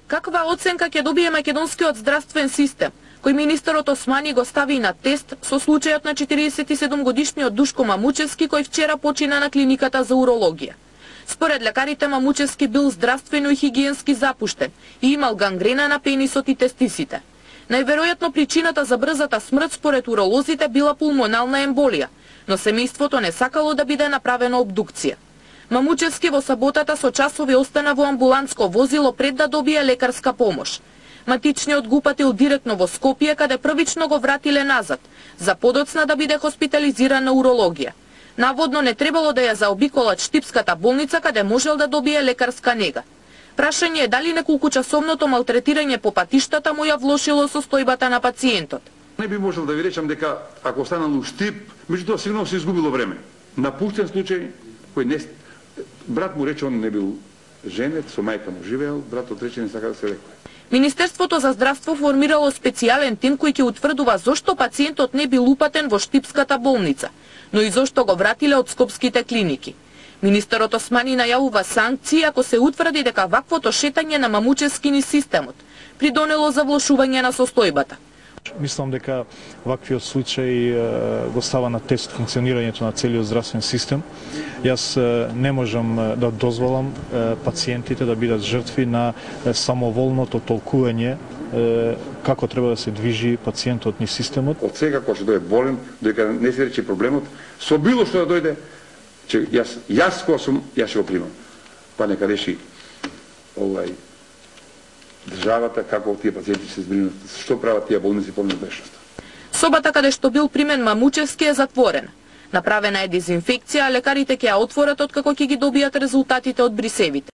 Каква оценка ќе добие македонскиот здравствен систем, кој министерот Османи го стави на тест со случајот на 47-годишниот Душко Мамучевски, кој вчера почина на клиниката за урологија? Според лекарите, Мамучевски бил здравствено и хигиенски запуштен и имал гангрена на пенисот и тестисите. Најверојатно причината за брзата смрт според уролозите била пулмонална емболија, но семејството не сакало да биде направена обдукција. Мамучевски во саботата со часови остана во амбуланско возило пред да добие лекарска помош. Матичниот го упатил директно во Скопје, каде првично го вратиле назад, за подоцна да биде хоспитализиран на урологија. Наводно не требало да ја заобиколат Штипската болница, каде можел да добие лекарска нега. Прашање е дали неколкучасовното малтретирање по патиштата му ја влошило состојбата на пациентот. Не би можел да ви речам дека ако останал у Штип, меѓутоа сигурно се изгубило време. Напуштен случај, кој не брат му рече, он не бил женет, со мајка му живеел, братот рече не сака да се лекува. Министерството за здравство формирало специјален тим кој ќе утврдува зошто пациентот не бил упатен во Штипската болница, но и зошто го вратиле од скопските клиники. Министерот Османи најавува санкции ако се утврди дека ваквото шетање на Мамучевски низ системот придонело за влошување на состојбата. Мислам дека ваквиот случај го става на тест функционирањето на целиот здравствен систем. Јас не можам да дозволам пациентите да бидат жртви на самоволното толкување како треба да се движи пациентот низ системот. Од сега кога ќе дојде болен, дека не се рече проблемот, со било што да дојде, че јас кога сум, јас ќе го примам. Па нека реши државата како тие пациенти се збринат, што прават тие болници по надежност. Собата каде што бил примен Мамучевски е затворена. Направена е дезинфекција, а лекарите ќе ја отворат откако ќе ги добијат резултатите од брисевите.